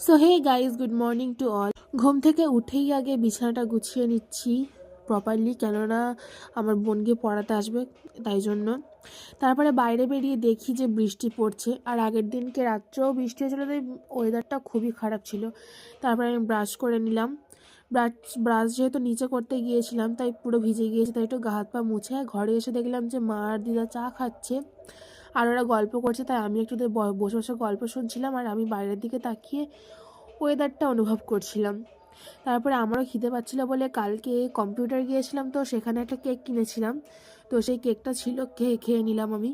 So hey guys, good morning to all. ঘুম থেকে উঠেই আগে বিছানাটা গুছিয়ে নিচ্ছি প্রপারলি, কেননা আমার বোনকে পড়াতে আসবে তাই জন্য। তারপরে বাইরে বেরিয়ে দেখি যে বৃষ্টি পড়ছে, আর আগের দিনকে রাত্রেও বৃষ্টি হয়েছিলো, তাই ওয়েদারটা খুবই খারাপ ছিল। তারপরে আমি ব্রাশ করে নিলাম। ব্রাশ যেহেতু নিচে করতে গিয়েছিলাম তাই পুরো ভিজে গিয়েছে, তাই একটু গা হাত পা মুছে ঘরে এসে দেখলাম যে মা আর দিদা চা খাচ্ছে আর ওরা গল্প করছে, তাই আমি একটু বসে বসে গল্প শুনছিলাম আর আমি বাইরের দিকে তাকিয়ে ওয়েদারটা অনুভব করছিলাম। তারপরে আমারও খিদে পাচ্ছিলো বলে কালকে কম্পিউটার গিয়েছিলাম, তো সেখানে একটা কেক কিনেছিলাম, তো সেই কেকটা ছিল, খেয়ে নিলাম আমি।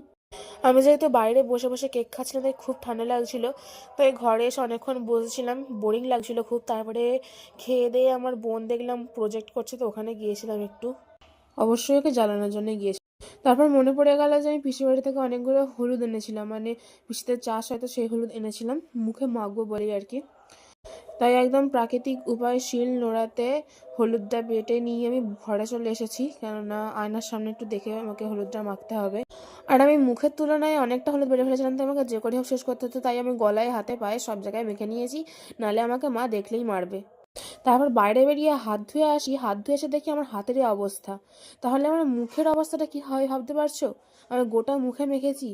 আমি যেহেতু বাইরে বসে বসে কেক খাচ্ছিলাম তাই খুব ঠান্ডা লাগছিল, তাই ঘরে এসে অনেকক্ষণ বসেছিলাম, বোরিং লাগছিল খুব। তারপরে খেয়ে দিয়ে আমার বোন দেখলাম প্রজেক্ট করছে, তো ওখানে গিয়েছিলাম একটু, অবশ্যই ওকে জ্বালানোর জন্য গিয়েছিলাম। তারপর মনে পড়ে গেল যে আমি পিসির বাড়ি থেকে অনেকগুলো হলুদ এনেছিলাম, মানে পিসিদের চাষ হয়তো সেই হলুদ এনেছিলাম মুখে মাখবো বলেই আর কি। তাই একদম প্রাকৃতিক উপায়ে শিল নোড়াতে হলুদটা বেটে নিয়ে আমি ঘরে চলে এসেছি, কেননা আয়নার সামনে একটু দেখে আমাকে হলুদটা মাখতে হবে। আর আমি মুখের তুলনায় অনেকটা হলুদ বেড়ে ফেলেছিলাম, তাই আমাকে যে করে হোক শেষ করতে হতো, তাই আমি গলায় হাতে পায়ে সব জায়গায় মেখে নিয়েছি, নাহলে আমাকে মা দেখলেই মারবে। তারপর বাইরে বেরিয়ে হাত ধুয়ে আসি, হাত ধুয়ে এসে দেখি আমার হাতেরই অবস্থা। তাহলে আমার মুখের অবস্থাটা কী হয় ভাবতে পারছো? আমি গোটা মুখে মেখেছি।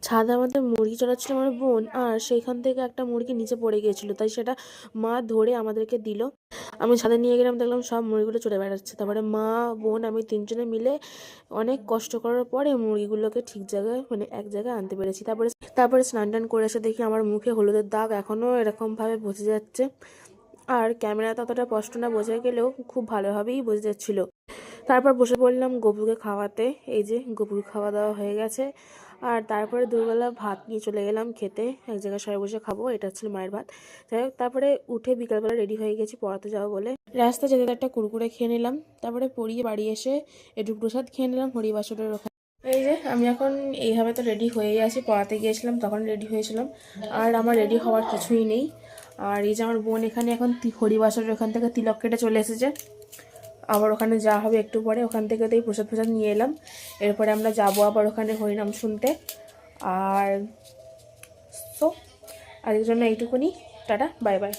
ছাদে আমাদের মুরগি চড়াচ্ছিল আমার বোন, আর সেইখান থেকে একটা মুরগি নিচে পড়ে গিয়েছিল, তাই সেটা মা ধরে আমাদেরকে দিল। আমি ছাদে নিয়ে গেলাম, দেখলাম সব মুরগিগুলো চড়ে বেড়াচ্ছে। তারপরে মা, বোন, আমি তিনজনে মিলে অনেক কষ্ট করার পরে মুরগিগুলোকে ঠিক জায়গায়, মানে এক জায়গায় আনতে পেরেছি। তারপরে স্নান টান করে এসে দেখি আমার মুখে হলুদের দাগ এখনও এরকমভাবে বসে যাচ্ছে, আর ক্যামেরাতে অতটা স্পষ্ট না বোঝা গেলেও খুব ভালোভাবেই বোঝা যাচ্ছিল। তারপর বসে পড়লাম গপুকে খাওয়াতে। এই যে গপুর খাওয়া দাওয়া হয়ে গেছে, আর তারপরে দুবেলা ভাত নিয়ে চলে গেলাম খেতে, এক জায়গায় সবাই বসে খাবো, এটা হচ্ছিল মায়ের ভাত। যাই হোক, তারপরে উঠে বিকালবেলা রেডি হয়ে গেছি পড়াতে যাবো বলে। রাস্তা যেতে একটা কুরকুরে খেয়ে নিলাম, তারপরে পড়িয়ে বাড়ি এসে একটু প্রসাদ খেয়ে নিলাম হরিবাসরের ওখানে। এই যে আমি এখন এইভাবে তো রেডি হয়েই আছি, পড়াতে গিয়েছিলাম তখন রেডি হয়েছিলাম, আর আমার রেডি হওয়ার কিছুই নেই। আর এই যে আমার বোন এখানে এখন হরিবাসরের ওখান থেকে তিলক কেটে চলে এসেছে, আবার ওখানে যাওয়া হবে একটু পরে, ওখান থেকে তো এই প্রসাদ নিয়ে এলাম। এরপরে আমরা যাবো আবার ওখানে হরিনাম শুনতে। আর সো আজকের জন্য এইটুকুনি, টাটা, বাই বাই।